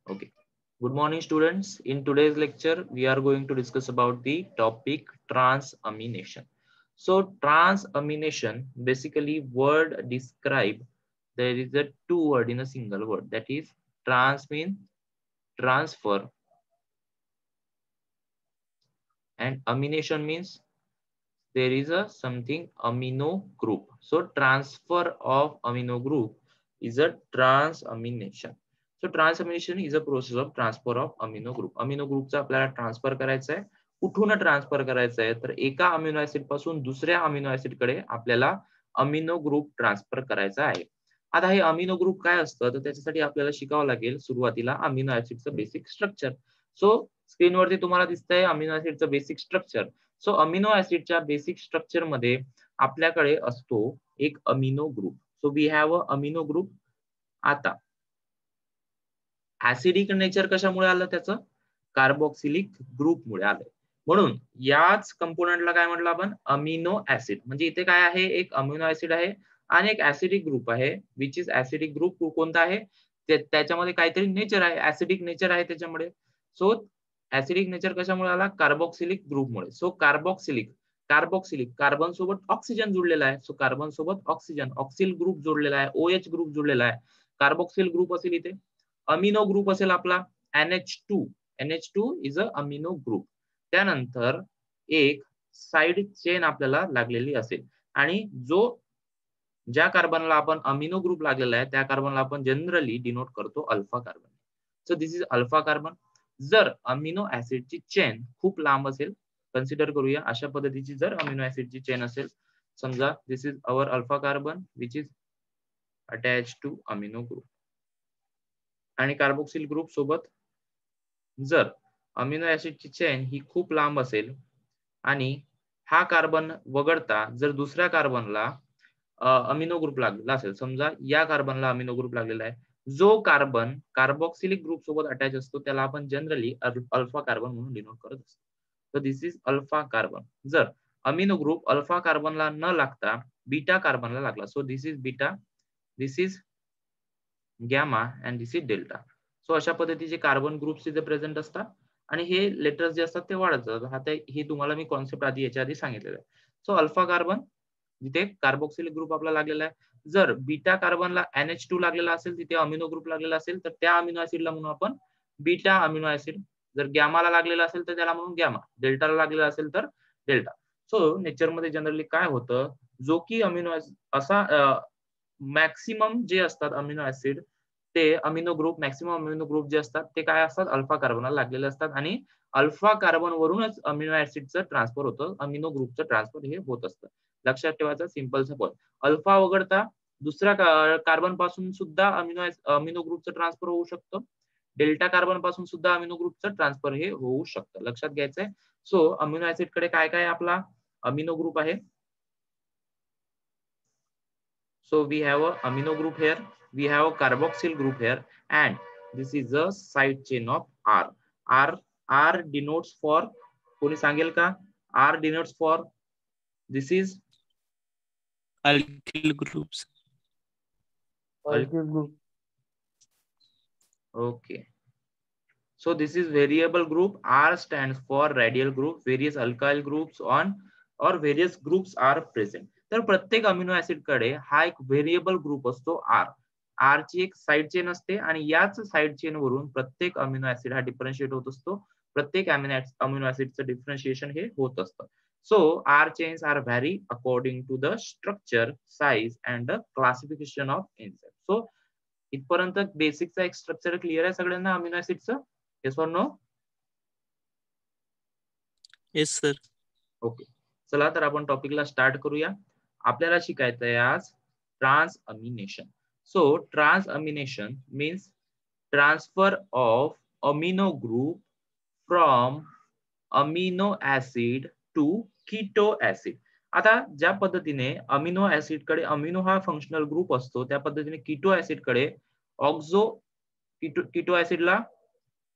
Okay. Good morning, students. In today's lecture, we are going to discuss about the topic transamination. So transamination, basically word describe, there is a two word in a single word, that is trans mean transfer and amination means there is a something amino group. So transfer of amino group is a transamination. So transamination is a process of transfer of amino group. Amino ग्रुपचा आपल्याला transfer करायचा आहे. कुठून transfer करायचं आहे तर एका amino acid पासून दुसऱ्या अमिनो ऍसिड कडे आपल्याला अमिनो ग्रुप ट्रान्सफर करायचा आहे. आता हे अमिनो ग्रुप काय असतं तर त्याच्यासाठी आपल्याला शिकावं लागेल सुरुवातीला अमिनो ऍसिडचं बेसिक स्ट्रक्चर. सो स्क्रीनवरती तुम्हाला दिसतंय अमिनो ऍसिडचं बेसिक स्ट्रक्चर. सो अमिनो ऍसिडच्या बेसिक स्ट्रक्चर मध्ये आपल्याकडे असतो एक amino group. So we have a amino group. आता ऍसिडिक नेचर कशामुळे आलं त्याचं कार्बोक्सिलिक ग्रुप मुळे आलं. म्हणून याच कंपोनंटला काय म्हटलं आपण अमिनो ऍसिड. म्हणजे इथे काय आहे एक अमिनो ऍसिड आहे आणि एक ऍसिडिक ग्रुप आहे विच इज ऍसिडिक ग्रुप कोणता आहे त्याच्यामध्ये काहीतरी नेचर आहे ऍसिडिक नेचर आहे त्याच्यामध्ये. सो ऍसिडिक नेचर कशामुळे आला कार्बोक्सिलिक ग्रुपमुळे. सो कार्बोक्सिलिक कार्बन सोबत ऑक्सिजन जोडलेला आहे. सो कार्बन सोबत ऑक्सिजन ऑक्सिल ग्रुप जोडलेला आहे OH ग्रुप जोडलेला आहे. कार्बोक्सिल ग्रुप असेल इथे. अमिनो ग्रुप असेल आपला NH2 is a amino group. त्यानंतर एक साइड चेन आपल्याला लागलेली असेल आणि ज्या कार्बनला आपण अमिनो ग्रुप लागलेला आहे त्या कार्बनला आपण जनरली डिनोट करतो alpha carbon. So this is alpha carbon. जर अमिनो ऍसिडची चेन खूप लांब असेल कन्सिडर करूया अशा पद्धतीची जर अमिनो ऍसिडची चेन असेल समजा this is our alpha carbon which is attach to amino group आणि कार्बोक्सिल ग्रुप सोबत जर अमिनो ऍसिडची चेन ही खूप लांब असेल आणि हा कार्बन वगळता जर दुसऱ्या कार्बनला अमिनो ग्रुप लागलेला असेल समजा या कार्बनला अमिनो ग्रुप लागलेला आहे जो कार्बन कार्बोक्सिलिक ग्रुप सोबत अटॅच असतो त्याला आपण जनरली अल्फा कार्बन म्हणून डिनोट करत असतो. तर दिस इज अल्फा कार्बन. जर अमिनो ग्रुप अल्फा कार्बनला न लागता बीटा कार्बनला लागला so this is beta, this is gamma and this is delta. So अशा पद्धतीचे कार्बन ग्रुप्स इथे प्रेझेंट असतात आणि हे लेटर्स जे असतात ते वाढत जातात. आता हे तुम्हाला मी कॉन्सेप्ट आधी याच्या आधी सांगितलेलं आहे. सो अल्फा कार्बन जिथे कार्बोक्सिलिक ग्रुप आपला लागलेला आहे. जर बीटा कार्बनला NH2 लागलेला असेल तिथे अमिनो ग्रुप लागलेला असेल तर त्या अमिनो ऍसिडला म्हणून आपण बीटा अमिनो ऍसिड. जर गॅमाला लागलेला असेल तर त्याला म्हणून गॅमा. डेल्टाला लागलेला असेल तर डेल्टा. सो नेचर मध्ये जनरली काय होतं जो की अमिनो असा मॅक्सिमम जे असतात अमिनो ऍसिड ते amino group maximum amino group जे असतात ते काय असतात अल्फा कार्बनला लागलेले असतात आणि अल्फा कार्बन वरूनच अमिनो ऍसिडचं ट्रान्सफर होतं अमिनो ग्रुपचं ट्रान्सफर हे होत असतं. लक्षात ठेवायचं सिंपलचं पॉईंट. अल्फा वगळता दुसऱ्या कार्बन पासून सुद्धा अमिनो ग्रुपचं ट्रान्सफर होऊ शकतं. डेल्टा कार्बन पासून सुद्धा अमिनो ग्रुपचं ट्रान्सफर हे होऊ शकतं. लक्षात घ्यायचंय. सो अमिनो ऍसिड कडे काय काय आपला अमिनो ग्रुप आहे. So we have a amino group here, we have a carboxyl group here, and this is a side chain of R. R denotes for कोणी सांगेल का R denotes for this is alkyl groups. Alkyl group. Okay. So this is variable group. R stands for radial group. Various alkyl groups on or various groups are present. तर प्रत्येक amino acid कडे हा एक variable group असतो R ची एक side chain असते आणि याच साइड चेन वरून प्रत्येक अमिनो ऍसिड हा डिफरन्शिएट होत असतो. प्रत्येक अमिनो ऍसिडचं डिफरन्शिएशन हे होत असतं. So R chains are vary according to the structure, size and the classification of enzyme. So इथपर्यंत बेसिकचा एक स्ट्रक्चर क्लिअर आहे सगळ्यांना अमिनो ऍसिडचं. Yes or no? Yes sir. Okay. चला तर आपण टॉपिकला स्टार्ट करूया. आपल्याला शिकायचं आहे आज transamination. So transamination means transfer of amino group from amino acid to keto acid. आता ज्या पद्धतीने अमिनो ऍसिड कडे अमिनो हा फंक्शनल ग्रुप असतो त्या पद्धतीने कीटो ऍसिड कडे कीटो ऍसिडला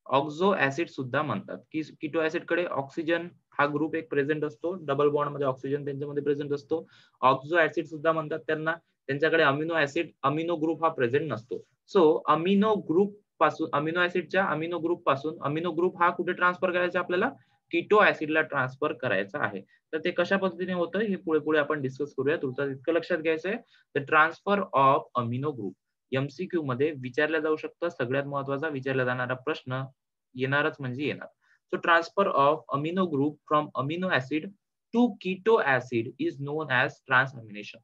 ऑक्झो ऍसिड सुद्धा म्हणतात. कीटो ऍसिड कडे ऑक्सिजन हा ग्रुप एक प्रेझेंट असतो. डबल बॉन्ड मध्ये ऑक्सिजन त्यांच्यामध्ये प्रेझेंट असतो. ऑक्झो ऍसिड सुद्धा म्हणतात त्यांना. त्यांच्याकडे अमिनो ग्रुप हा प्रेझेंट नसतो. सो अमिनो ग्रुप पासून अमिनो ऍसिडच्या अमिनो ग्रुप पासून अमिनो ग्रुप हा कुठे ट्रान्सफर करायचा आपल्याला कीटो ऍसिडला ट्रान्सफर करायचा आहे. तर ते कशा पद्धतीने होतं हे पुढे पुढे आपण डिस्कस करूया. तुमचं इतकं लक्षात घ्यायचंय the transfer of amino group MCQ मध्ये विचारला जाऊ शकतं. सगळ्यात महत्त्वाचा विचारला जाणारा प्रश्न येणारच म्हणजे येणार. So transfer of amino group from amino acid to keto acid is known as transamination.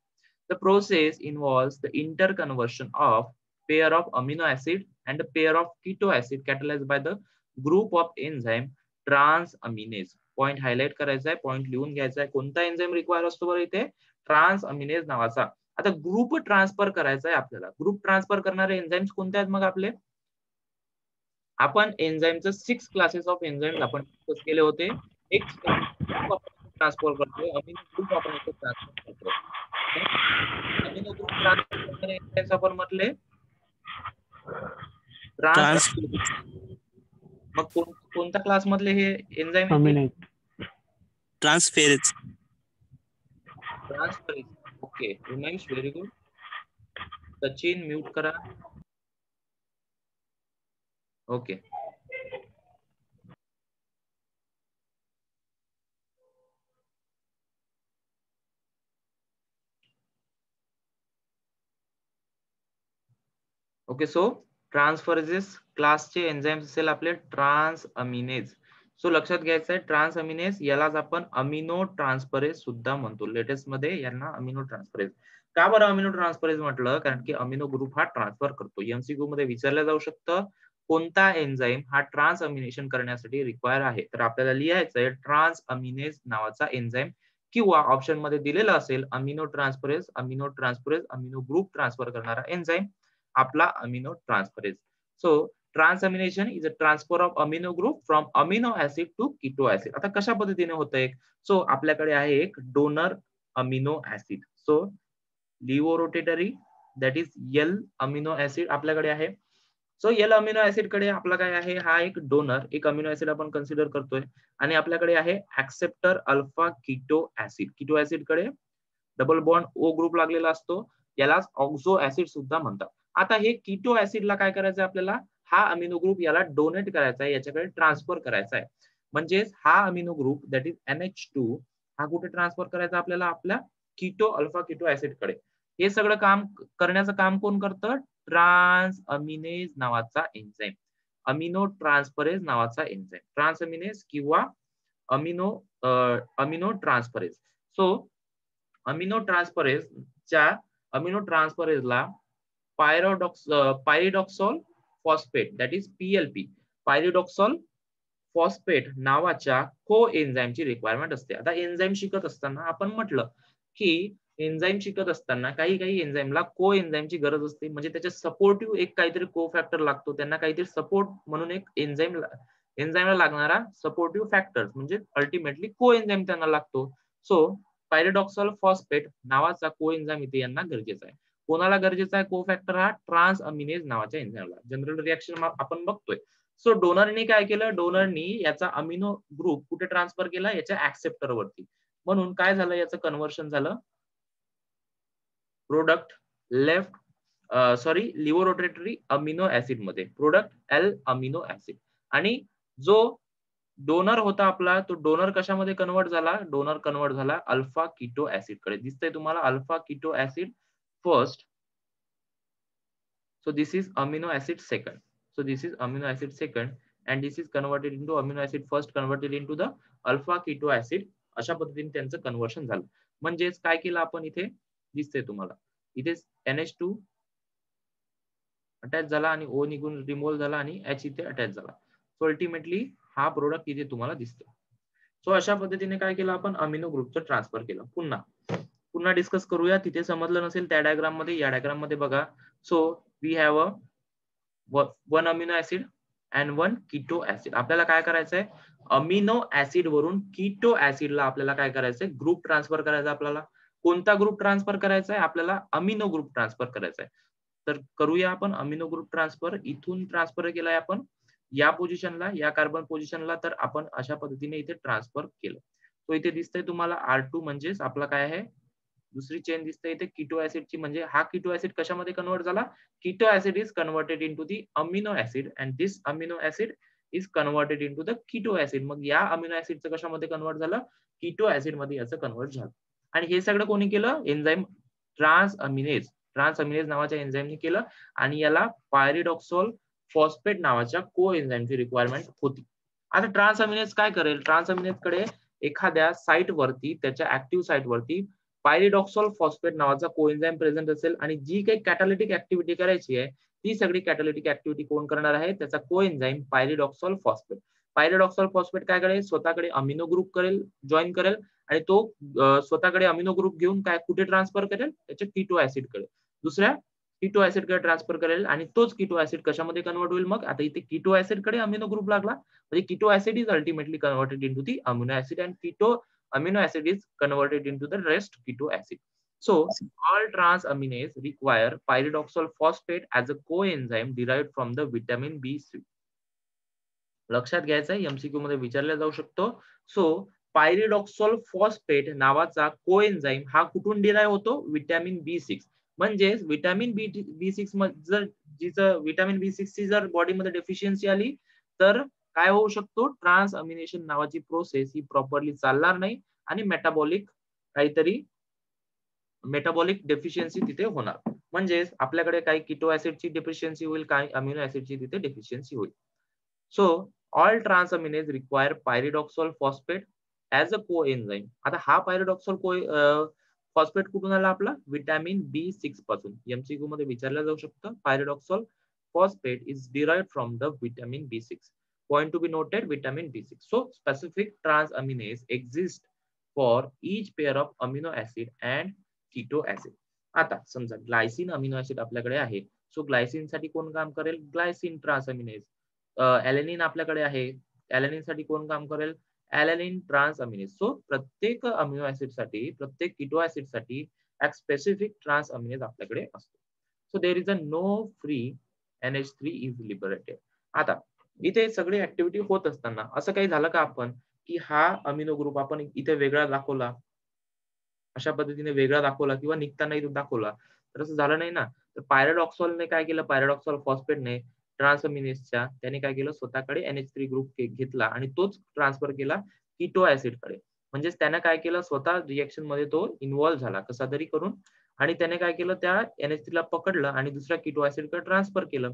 The process involves the interconversion of pair of amino acid and a pair of keto acid catalyzed by the group of enzyme transaminase. Point highlight करायचा आहे, point लिहून घ्यायचा आहे. कोणता enzyme require असतो बरं इथे? ट्रान्सअमिनेज नावाचा. आता ग्रुप ट्रान्सफर करायचा आहे आपल्याला. ग्रुप ट्रान्सफर करणारे एन्झाइम्स कोणते आहेत मग आपले? आपण एन्झाइमचं 6 क्लासेस ऑफ एन्झाइम्स आपण डिस्कस केले होते. एक ट्रान्सफर करतोय, अमिनो ग्रुप आपण इथे ट्रान्सफर करतोय. अमिनो ग्रुप ट्रान्सफर करणारे एन्झाइम्स आपण म्हटले मग कोणत्या क्लास मधले हे enzyme? Transferase. Transferase. Okay, Umesh very good. Sachin mute करा. ओके. ओके, सो ट्रान्सफरेजेस क्लासचे एन्झाइम्स असेल आपले ट्रान्सअमिनेज. सो लक्षात घ्यायचं आहे ट्रान्सअमिनेज यालाच आपण अमिनो ट्रान्सफरेज सुद्धा म्हणतो. लेटेस्ट मध्ये यांना अमिनो ट्रान्सफरेज. का बरं अमिनो ट्रान्सफरेज म्हटलं? कारण की अमिनो ग्रुप हा ट्रान्सफर करतो. एमसीक्यू मध्ये विचारलं जाऊ शकतं कोणता एन्झाइम हा ट्रान्सअमिनेशन करण्यासाठी रिक्वायर आहे. तर आपल्याला लिहायचं आहे ट्रान्सअमिनेज नावाचा एन्झाइम किंवा ऑप्शन मध्ये दिलेलं असेल amino transferase, amino transferase, amino group transfer करणारा एन्झाइम आपला amino transferase. So transamination is a transfer of amino group from amino acid to keto acid. आता कशा पद्धतीने होतंय? सो आपल्याकडे आहे एक donor amino acid. So levo rotatory that is L amino acid आपल्याकडे आहे. सो एल अमिनो ऍसिड कडे आपला काय आहे? हा एक डोनर, एक अमिनो ऍसिड आपण कन्सिडर करतोय आणि आपल्याकडे आहे acceptor alpha keto acid. Keto acid कडे डबल बॉन्ड ओ ग्रुप लागलेला असतो, यालाच ऑक्झो ऍसिड सुद्धा म्हणतात. आता हे कीटो ऍसिडला काय करायचं आपल्याला? हा अमिनो ग्रुप याला डोनेट करायचा आहे, याच्याकडे ट्रान्सफर करायचा आहे. म्हणजेच हा amino group that is NH2 हा कुठे ट्रान्सफर करायचा आपल्याला? आपल्या कीटो अल्फा कीटो ऍसिड कडे. हे सगळं काम करण्याचं काम कोण करतं? ट्रान्सअमिनेज नावाचा एन्झाइम, अमिनो ट्रान्सफरेज नावाचा एन्झाइम. ट्रान्सअमिनेज किंवा अमिनो ट्रान्सफरेज. सो अमिनो ट्रान्सफरेजच्या अमिनो ट्रान्सफरेजला pyridoxal phosphate that is PLP, pyridoxal phosphate नावाच्या को एन्झाइमची रिक्वायरमेंट असते. आता एन्झाइम शिकत असताना आपण म्हटलं की एन्झाइम शिकत असताना काही एन्झाइमला को एन्झाइमची गरज असते. म्हणजे त्याच्या सपोर्टिव्ह एक काहीतरी को फॅक्टर लागतो. त्यांना काहीतरी सपोर्ट म्हणून एक एन्झाइमला लागणारा सपोर्टिव्ह फॅक्टर म्हणजे अल्टिमेटली को एन्झाइम त्यांना लागतो. सो पायरिडॉक्सॉल फॉस्फेट नावाचा को एन्झाइम इथे यांना गरजेचा आहे. कोणाला गरजेचा आहे को फॅक्टर? हा ट्रान्सअमिनेज नावाच्या एन्झाइमला. जनरल रिएक्शन आपण बघतोय. सो डोनरनी काय केलं? डोनरनी याचा अमिनो ग्रुप कुठे ट्रान्सफर केला? याच्या ऍक्सेप्टर वरती. म्हणून काय झालं? याचं कन्व्हर्शन झालं प्रोडक्ट लिव्हो रोटेटरी अमिनो ऍसिड मध्ये, प्रोडक्ट L अमिनो ऍसिड. आणि जो डोनर होता आपला, तो डोनर कशामध्ये कन्वर्ट झाला? डोनर कन्वर्ट झाला अल्फा कीटो ऍसिड कडे. दिसतंय तुम्हाला alpha keto acid first. So this is amino acid second. So this is amino acid second and this is converted into amino acid first, converted into the alpha keto acid. अशा पद्धतीने त्यांचं conversion झालं. म्हणजेच काय केलं आपण इथे? दिसतंय तुम्हाला इथे NH2 अटॅच झाला आणि O निघून रिमूव्ह झाला आणि H इथे अटॅच झाला. सो अल्टिमेटली हा प्रोडक्ट इथे तुम्हाला दिसतो. सो अशा पद्धतीने काय केलं आपण? अमिनो ग्रुपचं ट्रान्सफर केलं. पुन्हा डिस्कस करूया. तिथे समजलं नसेल त्या डायग्राम मध्ये, या डायग्राम मध्ये बघा. So we have a one amino acid and one keto acid. आपल्याला काय करायचंय? अमिनो ऍसिड वरून कीटो ऍसिडला आपल्याला काय करायचंय? ग्रुप ट्रान्सफर करायचा. आपल्याला कोणता ग्रुप ट्रान्सफर करायचा आहे? आपल्याला अमिनो ग्रुप ट्रान्सफर करायचा आहे. तर करूया आपण अमिनो ग्रुप ट्रान्सफर. इथून ट्रान्सफर केलाय आपण या पोझिशनला, या कार्बन पोझिशनला. तर आपण अशा पद्धतीने इथे ट्रान्सफर केलं. तो इथे दिसतंय तुम्हाला R2 म्हणजेच आपला काय आहे? दुसरी चेन दिसते इथे कीटो ऍसिडची, म्हणजे हा कीटो ऍसिड कशामध्ये कन्वर्ट झाला, keto acid is converted into the amino acid and this amino acid is converted into the keto acid. मग या अमिनो ऍसिडचं कशामध्ये कन्वर्ट झालं, कीटो ऍसिड मध्ये याचं कन्वर्ट झालं. आणि हे सगळं कोणी केलं, एन्झाईम ट्रान्सअमिनेज नावाच्या एन्झाईमने केलं आणि याला पायरिडॉक्सोल फॉस्फेट नावाच्या को एन्झाईमची रिक्वायरमेंट होती. आता ट्रान्सअमिनेज काय करेल, ट्रान्सअमिनेज कडे एखाद्या साइट वरती, त्याच्या ऍक्टिव्ह साइट वरती पायरिडॉक्सोल फॉस्फेट नावाचा कोएन्झाइम प्रेझेंट असेल आणि जी काही कॅटालिटिक ऍक्टिव्हिटी करायची आहे ती सगळी कॅटालिटिक ऍक्टिव्हिटी कोण करणार आहे, त्याचा कोएन्झाइम पायरिडॉक्सोल फॉस्फेट. पायरिडॉक्सोल फॉस्फेट काय करेल, स्वतःकडे अमिनो ग्रुप करेल, जॉईन करेल आणि तो स्वतःकडे अमिनो ग्रुप घेऊन काय कुठे ट्रान्सफर करेल, त्याच्या कीटो ऍसिड कडे, दुसऱ्या कीटो ऍसिड कडे ट्रान्सफर करेल आणि तोच कीटो ऍसिड कशामध्ये कन्वर्ट होईल. मग आता इथे कीटो ऍसिड कडे अमिनो ग्रुप लागला म्हणजे keto acid is ultimately converted into the amino acid and keto amino acid is converted into the rest keto acid. So all transaminase require pyridoxal phosphate as a coenzyme derived from the vitamin B6. लक्षात घ्यायचं आहे, MCQ मध्ये विचारला जाऊ शकतो. So पायरिडॉक्सोल phosphate नावाचा कोएन्झाइम हा कुठून डिराईव्ह होतो, विटॅमिन B6. म्हणजे विटॅमिन B6 जर जिचं विटॅमिन B6 ची जर बॉडीमध्ये डेफिशियन्सी आली तर काय होऊ शकतो, ट्रान्सअमिनेशन नावाची प्रोसेस ही प्रॉपरली चालणार नाही आणि मेटाबॉलिक डेफिशियन्सी तिथे होणार. म्हणजे आपल्याकडे काही कीटो ऍसिडची डेफिशियन्सी होईल, काही अमिनो ऍसिडची तिथे डेफिशियन्सी होईल. So all transaminase require pyridoxal phosphate as a coenzyme. आता हा पायरिडॉक्सोल फॉस्फेट कुठून आला, आपला विटॅमिन B6 पासून. एमसीक्यू मध्ये विचारलं जाऊ शकतं, पायरिडॉक्सोल phosphate is derived from the vitamin B6. Point to be noted, vitamin B6. So specific transaminase exist for each pair of amino acid and keto acid. आता समजा ग्लायसिन अमिनो ऍसिड आपल्याकडे आहे. So Glycine साठी कोण काम करेल, Glycine ट्रान्सअमिनेज. ऍलेनिन आपल्याकडे आहे, ऍलेनिन साठी कोण काम करेल, ऍलेनिन ट्रान्सअमिनेज. सो प्रत्येक अमिनो ऍसिड साठी, प्रत्येक कीटो ऍसिड साठी एक स्पेसिफिक ट्रान्सअमिनेज आपल्याकडे असतो. So there is a no free NH3 is liberated. आता इथे सगळी ऍक्टिव्हिटी होत असताना असं काही झालं का आपण, की हा अमिनो ग्रुप आपण इथे वेगळा दाखवला, अशा पद्धतीने वेगळा दाखवला किंवा निघताना इथे दाखवला, तर असं झालं नाही ना. तर पायरिडॉक्सोलने काय केलं, पायरिडॉक्सोल फॉस्फेटने ट्रान्सअमिनेजच्या त्याने काय केलं, स्वतःकडे NH3 ग्रुप घेतला आणि तोच ट्रान्सफर केला कीटो ऍसिड कडे. म्हणजेच त्याने काय केलं, स्वतः रिएक्शन मध्ये तो इन्व्हॉल्व्ह झाला कसा तरी करून आणि त्याने काय केलं, त्या NH3 ला पकडलं आणि दुसऱ्या कीटो ऍसिड कडे ट्रान्सफर केलं.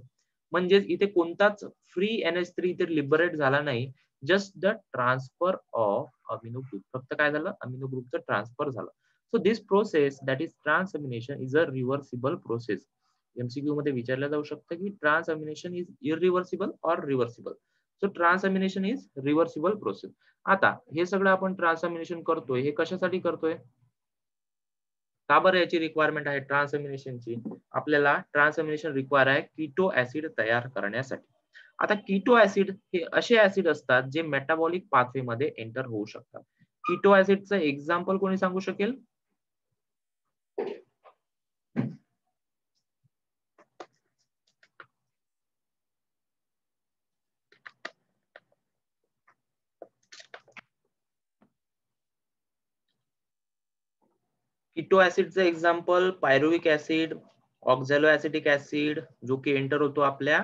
म्हणजेच इथे कोणताच फ्री NH3 इथे लिबरेट झाला नाही, just the transfer of amino group. फक्त काय झालं, अमिनो ग्रुपचं ट्रान्सफर झालं. So this process that is transamination is a reversible process. MCQ मध्ये विचारलं जाऊ शकतं की transamination is irreversible or reversible. So transamination is reversible process. आता हे सगळं आपण ट्रान्सअमिनेशन करतोय, हे कशासाठी करतोय, का बरं याची रिक्वायरमेंट आहे ट्रान्सअमिनेशनची, आपल्याला ट्रान्सअमिनेशन रिक्वायर आहे कीटो ऍसिड तयार करण्यासाठी. आता कीटो ऍसिड हे असे ऍसिड असतात जे मेटाबॉलिक पाथवे मध्ये एंटर होऊ शकतात. कीटो ऍसिडचं एक्झाम्पल कोणी सांगू शकेल, कीटो ऍसिडचं example pyruvic acid, oxalo acetic acid, जो की एंटर होतो आपल्या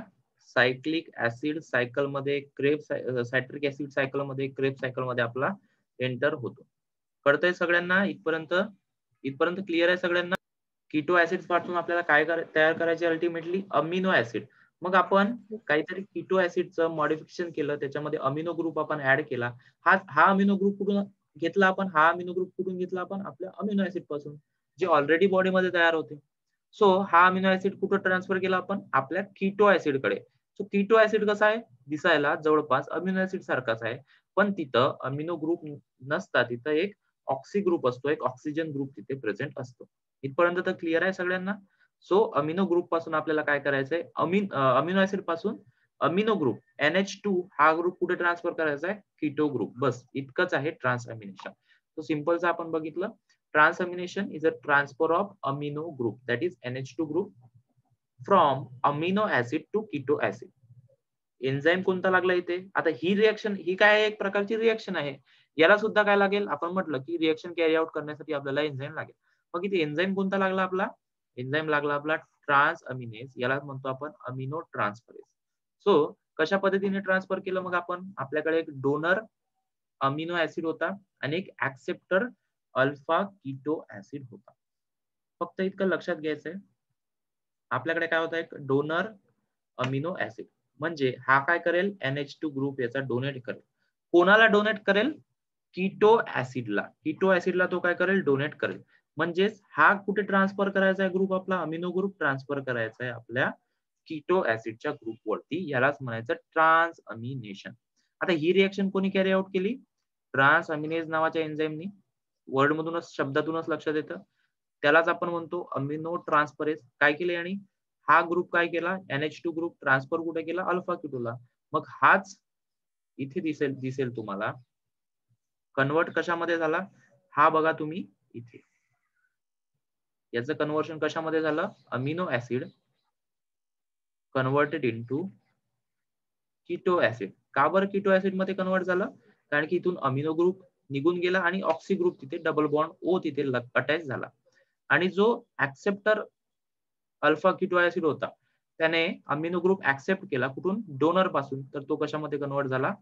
सायक्लिक ऍसिड सायकल मध्ये, सायट्रिक ऍसिड सायकल मध्ये, क्रेब सायकल मध्ये आपला एंटर होतो. कळतंय सगळ्यांना इथपर्यंत, इथपर्यंत क्लिअर आहे सगळ्यांना. कीटो ऍसिड पासून आपल्याला काय तयार करायचे, अल्टिमेटली अमिनो ऍसिड. मग आपण काहीतरी कीटो ऍसिडचं मॉडिफिकेशन केलं, त्याच्यामध्ये अमिनो ग्रुप आपण ऍड केला. हा अमिनो ग्रुप कुठून घेतला आपण, हा अमिनो ग्रुप कुठून घेतला आपण, आपल्या अमिनो ऍसिड पासून, जे ऑलरेडी बॉडीमध्ये तयार होते. सो हा अमिनो ऍसिड कुठं ट्रान्सफर केला आपण, आपल्या कीटो ऍसिड कडे. सो कीटो ऍसिड कसा आहे, दिसायला जवळपास अमिनो ऍसिड सारखाच आहे, पण तिथं अमिनो ग्रुप नसतात, तिथं एक ऑक्सी ग्रुप असतो, एक ऑक्सिजन ग्रुप तिथे प्रेझेंट असतो. इथपर्यंत तर क्लिअर आहे सगळ्यांना. सो अमिनो ग्रुप पासून आपल्याला काय करायचंय, अमिनो ऍसिड पासून अमिनो ग्रुप NH2 हा ग्रुप कुठे ट्रान्सफर करायचा आहे, कीटो ग्रुप. बस इतकंच आहे ट्रान्सअमिनेशन. तो सिंपलच आपण बघितलं. Transamination is a transfer of amino group that is NH2 group from amino acid to keto acid. Enzyme कोणता लागला इथे, आता ही रिएक्शन, ही काय एक प्रकारची रिएक्शन आहे, याला सुद्धा काय लागेल, आपण म्हटलं की रिएक्शन कॅरी आउट करण्यासाठी आपल्याला एन्झाईम लागेल. मग इथे एन्झाईम कोणता लागला आपला? एन्झाईम लागला आपला ट्रान्स अमिनेज, याला म्हणतो आपण अमिनो ट्रान्सफरेज. सो कशा पद्धतीने ट्रान्सफर केलं मग आपण? आपल्याकडे एक डोनर अमिनो ऍसिड होता आणि एक ऍक्सेप्टर अल्फा कीटो ऍसिड होता. फक्त इतकं लक्षात घ्यायचंय, आपल्याकडे काय होता? एक डोनर अमिनो ऍसिड, म्हणजे हा काय करेल? NH2 ग्रुप याचा डोनेट करेल. कोणाला डोनेट करेल? कीटो ऍसिडला. कीटो ऍसिडला तो काय करेल? डोनेट करेल. म्हणजेच हा कुठे ट्रान्सफर करायचा आहे ग्रुप आपला? अमिनो ग्रुप ट्रान्सफर करायचा आहे आपल्या कीटो ऍसिडच्या ग्रुप वरती. यालाच म्हणायचं ट्रान्स अमिनेशन. आता ही रिएक्शन कोणी कॅरी आउट केली? ट्रान्स अमिनेज नावाच्या एन्झाईमनी. वर्ड मधूनच, शब्दातूनच लक्षात येतं. त्यालाच आपण म्हणतो अमिनो ट्रान्सफरेज. काय केले? आणि हा ग्रुप काय केला? NH2 ग्रुप ट्रान्सफर कुठे केला? अल्फा कीटोला. मग हाच इथे दिसेल तुम्हाला कन्वर्ट कशामध्ये झाला? हा बघा तुम्ही इथे, याचं कन्वर्शन कशामध्ये झालं? Amino acid converted into keto acid. का बरं कीटो ऍसिड मध्ये कन्वर्ट झालं? कारण की इथून अमिनो ग्रुप निघून गेला आणि ऑक्सी ग्रुप तिथे डबल बॉन्ड ओ तिथे अटॅच झाला. आणि जो ऍक्सेप्टर अल्फा कीटो ऍसिड होता, त्याने अमिनो ग्रुप ऍक्सेप्ट केला. कुठून? डोनर पासून. तर तो कशामध्ये कन्वर्ट झाला?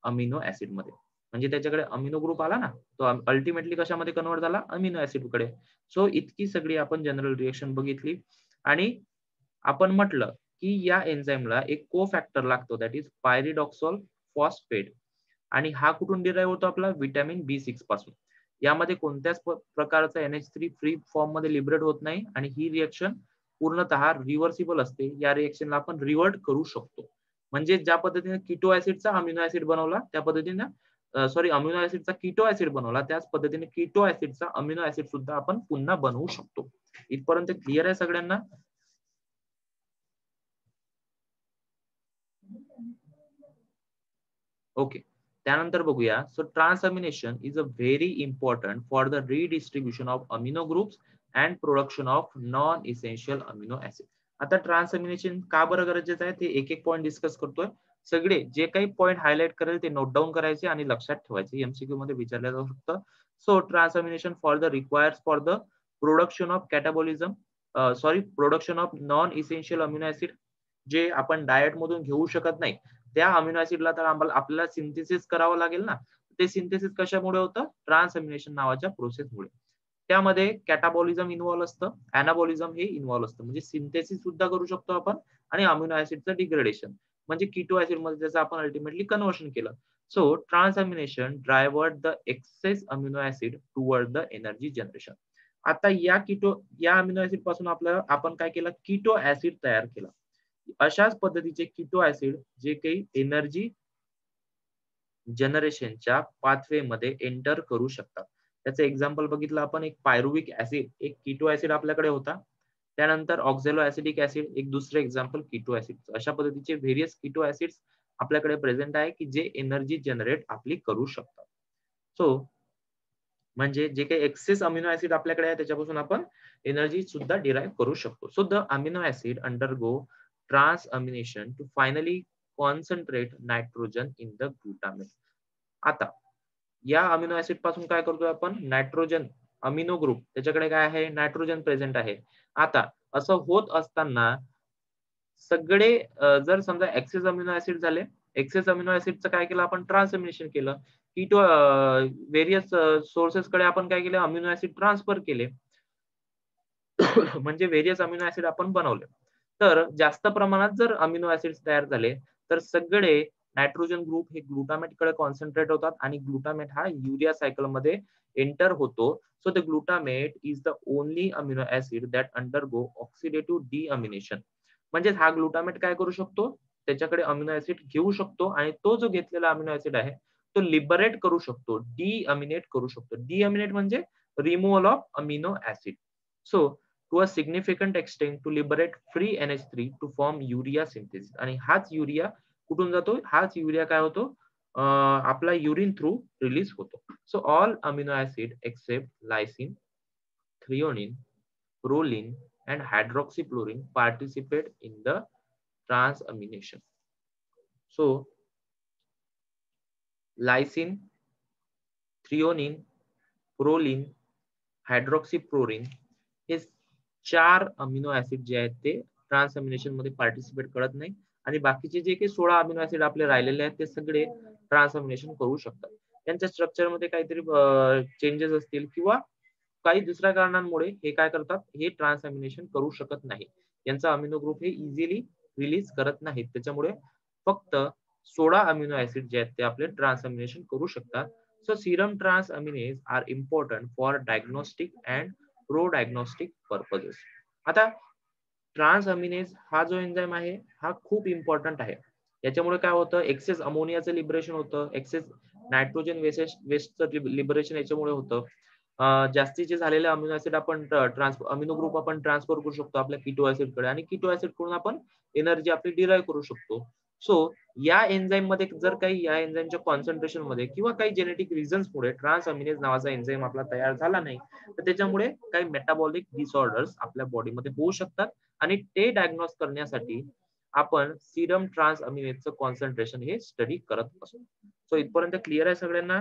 अमिनो ऍसिड मध्ये. म्हणजे त्याच्याकडे अमिनो ग्रुप आला ना, तो अल्टिमेटली कशामध्ये कन्वर्ट झाला? अमिनो ऍसिड कडे. सो इतकी सगळी आपण जनरल रिएक्शन बघितली आणि आपण म्हटलं की या एन्झाईमला एक कोफॅक्टर लागतो, दॅट इज पायरिडॉक्सॉल फॉस्फेट. आणि हा कुठून डिराईव्ह होतो? आपला व्हिटॅमिन B6 पासून. यामध्ये कोणत्याच प्रकारचा NH3 फ्री फॉर्म मध्ये लिबरेट होत नाही आणि ही रिएक्शन पूर्णतः रिव्हर्सिबल असते. या रिएक्शनला आपण रिव्हर्ट करू शकतो. म्हणजे ज्या पद्धतीने कीटो ऍसिडचा अमिनो ऍसिड बनवला, त्या पद्धतीने अमिनो ऍसिडचा कीटो ऍसिड बनवला, त्याच पद्धतीने कीटो ऍसिडचा अमिनो ऍसिड सुद्धा आपण पुन्हा बनवू शकतो. इथपर्यंत क्लिअर आहे सगळ्यांना? ओके. त्यानंतर बघूया. So transamination is a very important for the redistribution of amino groups and production of non essential amino acid. आता ट्रान्सअमिनेशन का बरं गरजेचं आहे ते एक एक पॉईंट डिस्कस करतोय. सगळे जे काही पॉईंट हायलाइट करेल ते नोट डाऊन करायचे आणि लक्षात ठेवायचे. MCQ मध्ये विचारलं जाऊ शकतं. So transamination for the requires for the production of catabolism, production of non essential amino acid, जे आपण डाएट मधून घेऊ शकत नाही, त्या अमिनो ऍसिडला तर आपल्याला सिंथेसिस करावं लागेल ना. ते सिंथेसिस कशामुळे होतं? ट्रान्सअमिनेशन नावाच्या प्रोसेसमुळे. त्यामध्ये कॅटाबॉलिझम इन्व्हॉल्व असतं, अनाबॉलिझम हे इन्व्हॉल्व असतं. म्हणजे सिंथेसिस सुद्धा करू शकतो आपण आणि अमिनो ऍसिडचं डिग्रेडेशन, म्हणजे कीटो ऍसिड मध्ये त्याचं आपण अल्टिमेटली कन्व्हर्शन केलं. So transamination divert the excess amino acid toward the energy generation. आता या अमिनो ऍसिड पासून आपण काय केलं? कीटो ऍसिड तयार केला. अशाच पद्धतीचे कीटो ऍसिड जे काही एनर्जी जनरेशनच्या पाथवे मध्ये एंटर करू शकतात. त्याचं एक्झाम्पल बघितलं आपण, एक पायरुविक ऍसिड, एक कीटो ऍसिड आपल्याकडे होता. त्यानंतर ऑक्झॅलो ऍसिडिक ऍसिड, एक दुसरं एक्झाम्पल कीटो ऍसिड. अशा पद्धतीचे व्हेरियस कीटो ऍसिड्स आपल्याकडे प्रेझेंट आहे की जे एनर्जी जनरेट आपली करू शकतात. सो म्हणजे जे काही एक्सेस अमिनो ऍसिड आपल्याकडे आहे त्याच्यापासून आपण एनर्जी सुद्धा डिराईव्ह करू शकतो. So the amino acid undergo transamination to finally concentrate nitrogen in the glutamate. आता या अमिनो ऍसिड पासून काय करतोय आपण? नायट्रोजन अमिनो ग्रुप, त्याच्याकडे काय आहे? नायट्रोजन प्रेझेंट आहे. आता असं होत असताना सगळे जर समजा एक्सेस अमिनो ऍसिड झाले, एक्सेस अमिनो ऍसिडचं काय केलं आपण? ट्रान्सअमिनेशन केलं. कीटो व्हेरियस सोर्सेस कडे आपण काय केलं? अमिनो ऍसिड ट्रान्सफर केले. म्हणजे व्हेरियस अमिनो ऍसिड आपण बनवले. तर जास्त प्रमाणात जर अमिनो ऍसिड तयार झाले तर सगळे नायट्रोजन ग्रुप हे ग्लुटामेट कडे कॉन्सन्ट्रेट होतात आणि ग्लुटामेट हा युरिया सायकल मध्ये एंटर होतो. So the glutamate is the only amino acid that undergo oxidative deamination. म्हणजे हा ग्लुटामेट काय करू शकतो? त्याच्याकडे अमिनो ऍसिड घेऊ शकतो आणि तो जो घेतलेला अमिनो ऍसिड आहे तो लिबरेट करू शकतो, डिअमिनेट करू शकतो. डिअमिनेट म्हणजे removal of amino acid. So to a significant extent to liberate free NH3 to form urea synthesis. आणि हाच युरिया कुठून जातो? हाच युरिया काय होतो? आपला युरिन थ्रू रिलीज होतो. So all amino acid except lysine, threonine, proline and hydroxychlorine participate in the transamination. So lysine, threonine, proline, हायड्रॉक्सीप्रोरिन हे 4 अमिनो ऍसिड जे आहेत ते ट्रान्सअमिनेशन मध्ये पार्टिसिपेट करत नाही आणि बाकीचे जे काही 16 अमिनो ऍसिड आपले राहिलेले आहेत ते सगळे ट्रान्सअमिनेशन करू शकतात. त्यांच्या स्ट्रक्चर मध्ये काहीतरी चेंजेस असतील किंवा काही दुसऱ्या कारणांमुळे हे काय करतात, हे ट्रान्सअमिनेशन करू शकत नाही. यांचा अमिनो ग्रुप हे इझिली रिलीज करत नाहीत. त्याच्यामुळे फक्त 16 अमिनो ऍसिड जे आहेत ते आपले ट्रान्सअमिनेशन करू शकतात. So serum transaminase are important for diagnostic and pro-diagnostic purposes. आता ट्रान्सअमिनेज हा जो एन्झाइम आहे हा खूप इम्पॉर्टंट आहे. याच्यामुळे काय होतं, एक्सेस अमोनियाचं लिबरेशन होतं, एक्सेस नायट्रोजन वेस्टचं लिबरेशन याच्यामुळे होतं. जास्तीचे झालेले अमिनो ऍसिड आपण अमिनो ग्रुप आपण ट्रान्सफर करू शकतो आपल्या कीटो ऍसिड कडे आणि कीटो ऍसिड कडून आपण एनर्जी आपली डिराईव्ह करू शकतो. सो या एन्झाइम मध्ये जर काही या एन्झाइमच्या कॉन्सन्ट्रेशन मध्ये किंवा काही जेनेटिक रिझन्स मुळे ट्रान्सअमिनेज नावाचा एन्झाइम आपला तयार झाला नाही, तर त्याच्यामुळे काही मेटाबॉलिक डिसऑर्डर्स आपल्या बॉडीमध्ये होऊ शकतात आणि ते डायग्नोज करण्यासाठी आपण सिरम ट्रान्सअमिनेजचं कॉन्सन्ट्रेशन हे स्टडी करत असतो. सो इथपर्यंत क्लिअर आहे सगळ्यांना?